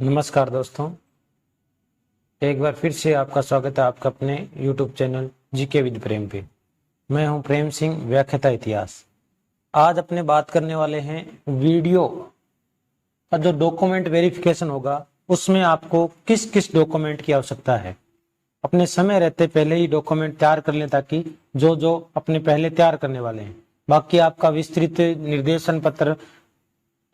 नमस्कार दोस्तों, एक बार फिर से आपका स्वागत है आपका अपने YouTube चैनल जीके विद प्रेम पे। मैं हूं प्रेम सिंह, व्याख्याता इतिहास। आज अपने बात करने वाले हैं वीडियो का जो डॉक्यूमेंट वेरिफिकेशन होगा उसमें आपको किस किस डॉक्यूमेंट की आवश्यकता है। अपने समय रहते पहले ही डॉक्यूमेंट तैयार कर लें ताकि जो जो अपने पहले तैयार करने वाले हैं, बाकी आपका विस्तृत निर्देशन पत्र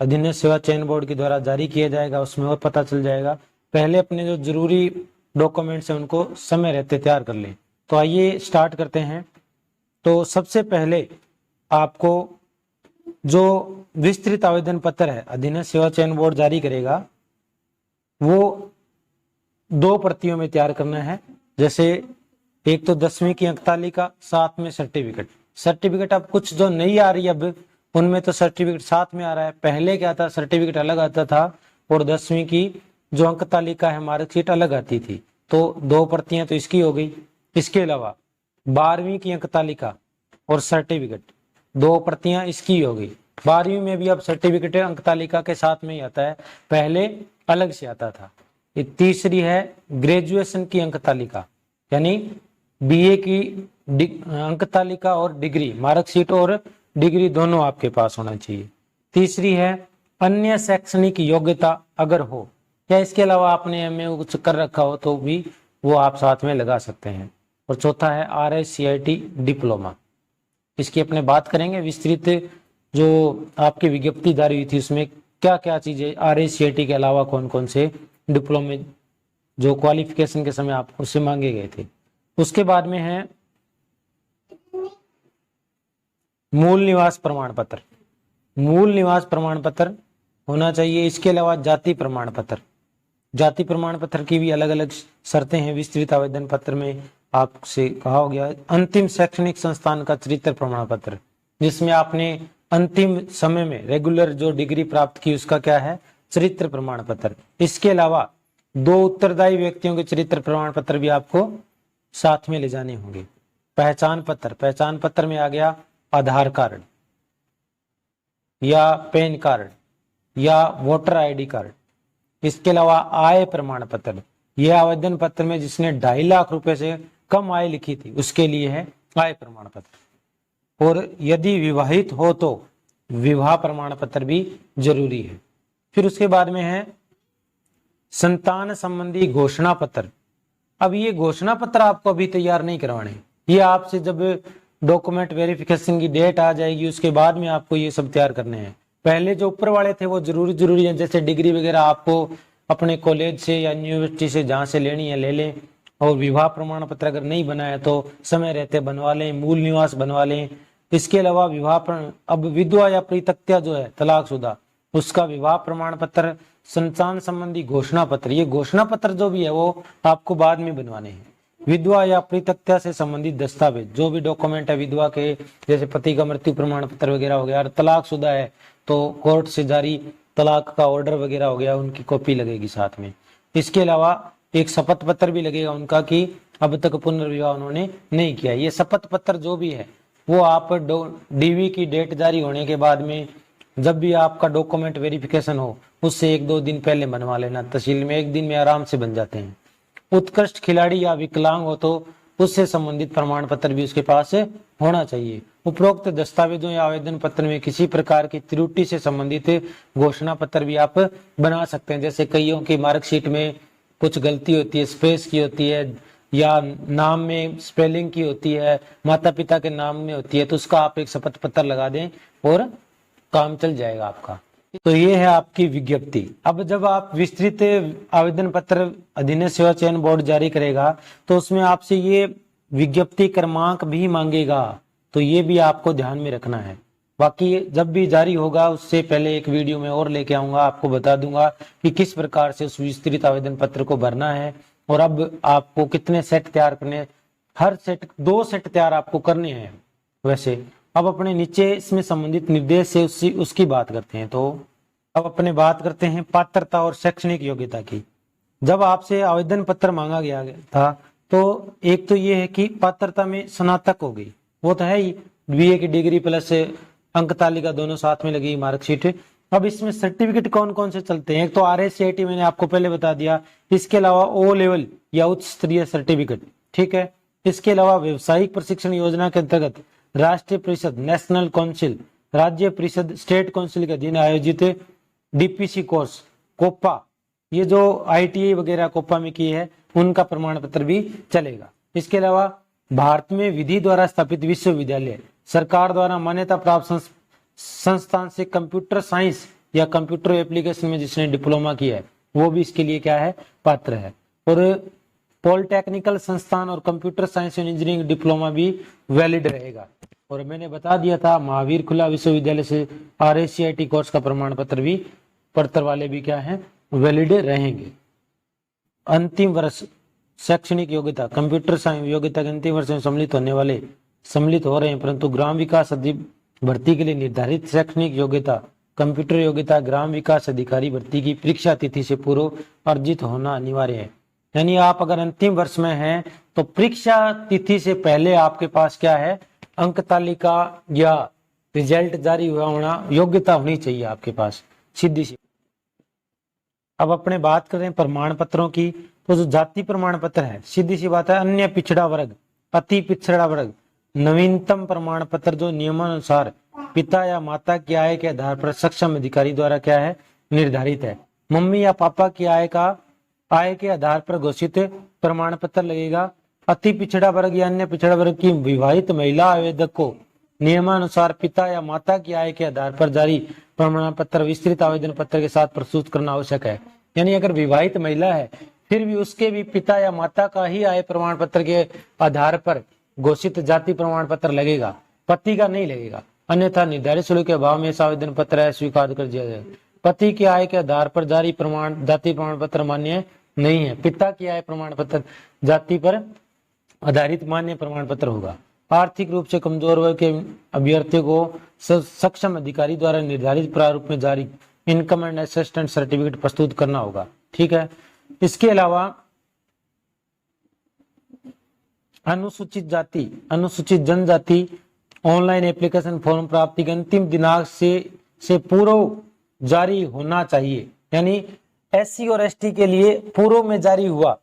अधीनस्थ सेवा चयन बोर्ड के द्वारा जारी किया जाएगा, उसमें और पता चल जाएगा। पहले अपने जो जरूरी डॉक्यूमेंट्स हैं उनको समय रहते तैयार कर लें। तो आइए स्टार्ट करते हैं। तो सबसे पहले आपको जो विस्तृत आवेदन पत्र है अधीनस्थ सेवा चयन बोर्ड जारी करेगा वो 2 प्रतियों में तैयार करना है। जैसे एक तो 10वीं की अंक तालिका, साथ में सर्टिफिकेट अब कुछ जो नहीं आ रही अब उनमें तो सर्टिफिकेट साथ में आ रहा है। पहले क्या था, सर्टिफिकेट अलग आता था और 10वीं की जो अंक तालिका है मार्कशीट अलग आती थी। तो 2 प्रतियां तो इसकी हो गई। इसके अलावा 12वीं की अंक तालिका और सर्टिफिकेट 2 प्रतियां इसकी हो गई। 12वीं में भी अब सर्टिफिकेट अंक तालिका के साथ में ही आता है, पहले अलग से आता था। तीसरी है ग्रेजुएशन की अंक तालिका, यानी बीए की अंक तालिका और डिग्री, मार्कशीट और डिग्री दोनों आपके पास होना चाहिए। तीसरी है अन्य शैक्षणिक योग्यता अगर हो, या इसके अलावा आपने एमए कुछ कर रखा हो तो भी वो आप साथ में लगा सकते हैं। और चौथा है RICIT डिप्लोमा। इसकी अपने बात करेंगे विस्तृत। जो आपकी विज्ञप्ति जारी हुई थी उसमें क्या क्या चीजें RICIT के अलावा कौन कौन से डिप्लोमे जो क्वालिफिकेशन के समय आप उससे मांगे गए थे। उसके बाद में है मूल निवास प्रमाण पत्र। मूल निवास प्रमाण पत्र होना चाहिए। इसके अलावा जाति प्रमाण पत्र की भी अलग अलग शर्तें हैं विस्तृत आवेदन पत्र में आपसे कहा गया। अंतिम शैक्षणिक संस्थान का चरित्र प्रमाण पत्र, जिसमें आपने अंतिम समय में रेगुलर जो डिग्री प्राप्त की उसका क्या है, चरित्र प्रमाण पत्र। इसके अलावा 2 उत्तरदायी व्यक्तियों के चरित्र प्रमाण पत्र भी आपको साथ में ले जाने होंगे। पहचान पत्र में आ गया आधार कार्ड या पैन कार्ड या वोटर ID कार्ड। इसके अलावा आय प्रमाण पत्र, यह आवेदन पत्र में जिसने 2.5 लाख रुपए से कम आय लिखी थी उसके लिए है आय प्रमाण पत्र। और यदि विवाहित हो तो विवाह प्रमाण पत्र भी जरूरी है। फिर उसके बाद में है संतान संबंधी घोषणा पत्र। अब ये घोषणा पत्र आपको अभी तैयार नहीं करवाने, ये आपसे जब डॉक्यूमेंट वेरिफिकेशन की डेट आ जाएगी उसके बाद में आपको ये सब तैयार करने हैं। पहले जो ऊपर वाले थे वो जरूरी है, जैसे डिग्री वगैरह आपको अपने कॉलेज से या यूनिवर्सिटी से जहाँ से लेनी है ले लें। और विवाह प्रमाण पत्र अगर नहीं बना है तो समय रहते बनवा लें, मूल निवास बनवा लें। इसके अलावा अब विधवा या परित्यक्ता जो है तलाकशुदा, उसका विवाह प्रमाण पत्र, संतान संबंधी घोषणा पत्र, ये घोषणा पत्र जो भी है वो आपको बाद में बनवाने हैं। विधवा या परित्यक्ता से संबंधित दस्तावेज, जो भी डॉक्यूमेंट है विधवा के, जैसे पति का मृत्यु प्रमाण पत्र वगैरह हो गया। और तलाकशुदा है तो कोर्ट से जारी तलाक का ऑर्डर वगैरह हो गया, उनकी कॉपी लगेगी साथ में। इसके अलावा एक शपथ पत्र भी लगेगा उनका कि अब तक पुनर्विवाह उन्होंने नहीं किया। ये शपथ पत्र जो भी है वो आप DV की डेट जारी होने के बाद में जब भी आपका डॉक्यूमेंट वेरिफिकेशन हो उससे 1-2 दिन पहले बनवा लेना। तहसील में 1 दिन में आराम से बन जाते हैं। उत्कृष्ट खिलाड़ी या विकलांग हो तो उससे संबंधित प्रमाण पत्र भी उसके पास होना चाहिए। उपरोक्त दस्तावेजों या आवेदन पत्र में किसी प्रकार की त्रुटि से संबंधित घोषणा पत्र भी आप बना सकते हैं। जैसे कईयों की मार्कशीट में कुछ गलती होती है, स्पेस की होती है या नाम में स्पेलिंग की होती है, माता पिता के नाम में होती है, तो उसका आप एक शपथ पत्र लगा दें और काम चल जाएगा आपका। तो ये है आपकी विज्ञप्ति। अब जब आप विस्तृत आवेदन पत्र अधीनस्थ सेवा चयन बोर्ड जारी करेगा तो उसमें आपसे ये विज्ञप्ति क्रमांक भी मांगेगा, तो ये भी आपको ध्यान में रखना है। बाकी जब भी जारी होगा उससे पहले एक वीडियो में और लेके आऊंगा, आपको बता दूंगा कि किस प्रकार से उस विस्तृत आवेदन पत्र को भरना है और अब आपको कितने सेट तैयार करने। हर सेट 2 सेट तैयार आपको करने हैं। वैसे अब अपने नीचे इसमें संबंधित निर्देश से उसकी बात करते हैं। तो अब अपने बात करते हैं पात्रता और शैक्षणिक योग्यता की। जब आपसे आवेदन पत्र मांगा गया था तो एक तो ये है कि पात्रता में स्नातक हो गई, वो तो है ही, BA की डिग्री प्लस अंक तालिका दोनों साथ में लगी मार्कशीट। अब इसमें सर्टिफिकेट कौन कौन से चलते हैं? एक तो RSCIT मैंने आपको पहले बता दिया, इसके अलावा O लेवल या उच्च स्तरीय सर्टिफिकेट, ठीक है। इसके अलावा व्यवसायिक प्रशिक्षण योजना के अंतर्गत राष्ट्रीय परिषद नेशनल काउंसिल, राज्य परिषद स्टेट काउंसिल के अधीन आयोजित DPC कोर्स, कोपा, ये जो ITI वगैरह कोपा में की है उनका प्रमाण पत्र भी चलेगा। इसके अलावा भारत में विधि द्वारा स्थापित विश्वविद्यालय, सरकार द्वारा मान्यता प्राप्त संस्थान से कंप्यूटर साइंस या कंप्यूटर एप्लीकेशन में जिसने डिप्लोमा किया है वो भी इसके लिए क्या है? पात्र है। और पॉलिटेक्निकल संस्थान और computer science and engineering diploma भी वैलिड रहेगा। और मैंने बता दिया था महावीर खुला विश्वविद्यालय से RSCIT कोर्स का प्रमाण पत्र भी पत्र वाले भी क्या है? वैलिड रहेंगे। अंतिम वर्ष शैक्षणिक योग्यता, कंप्यूटर साइंस योग्यता के अंतिम वर्ष में सम्मिलित हो रहे हैं, परंतु ग्राम विकास भर्ती के लिए निर्धारित शैक्षणिक योग्यता कंप्यूटर योग्यता ग्राम विकास अधिकारी भर्ती की परीक्षा तिथि से पूर्व अर्जित होना अनिवार्य है। यानी आप अगर अंतिम वर्ष में हैं तो परीक्षा तिथि से पहले आपके पास क्या है? अंक तालिका या रिजल्ट जारी हुआ होना, योग्यता होनी चाहिए आपके पास, सीधी सी। अब अपने बात कर रहे हैं प्रमाण पत्रों की, तो जो जाति प्रमाण पत्र है सीधी सी बात है, अन्य पिछड़ा वर्ग, अति पिछड़ा वर्ग, नवीनतम प्रमाण पत्र जो नियमानुसार पिता या माता की आय के आधार पर सक्षम अधिकारी द्वारा क्या है? निर्धारित है। मम्मी या पापा की आय के आधार पर घोषित प्रमाण पत्र लगेगा। अति पिछड़ा वर्ग या अन्य पिछड़ा वर्ग की विवाहित महिला आवेदक को नियमानुसार पिता या माता की आय के आधार पर जारी प्रमाण पत्र विस्तृत आवेदन पत्र के साथ प्रस्तुत करना आवश्यक है। यानी अगर विवाहित महिला है फिर भी उसके भी पिता या माता का ही आय प्रमाण पत्र के आधार पर घोषित जाति प्रमाण पत्र लगेगा, पति का नहीं लगेगा, अन्यथा निर्धारित शुल्क के अभाव में ऐसा आवेदन पत्र अस्वीकार कर दिया जाएगा। पति की आय के आधार पर जारी जाति प्रमाण पत्र मान्य नहीं है, पिता की आय प्रमाण पत्र जाति पर आधारित मान्य प्रमाण पत्र होगा। आर्थिक रूप से कमजोर वर्ग के अभ्यर्थियों को सक्षम अधिकारी द्वारा निर्धारित प्रारूप में जारी इनकम एंड असिस्टेंट सर्टिफिकेट प्रस्तुत करना होगा, ठीक है। इसके अलावा अनुसूचित जाति, अनुसूचित जनजाति ऑनलाइन एप्लीकेशन फॉर्म प्राप्ति के अंतिम दिनांक से पूर्व जारी होना चाहिए। यानी SC और ST के लिए पूर्व में जारी हुआ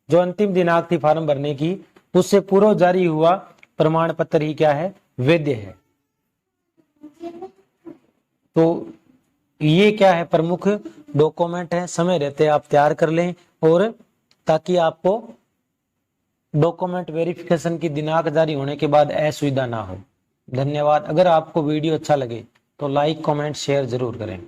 जो अंतिम दिनांक थी फॉर्म भरने की, उससे पूर्व जारी हुआ प्रमाण पत्र ही क्या है? वैध है। तो ये क्या है? प्रमुख डॉक्यूमेंट है, समय रहते आप तैयार कर लें, और ताकि आपको डॉक्यूमेंट वेरिफिकेशन की दिनांक जारी होने के बाद असुविधा ना हो। धन्यवाद। अगर आपको वीडियो अच्छा लगे तो लाइक, कमेंट, शेयर जरूर करें।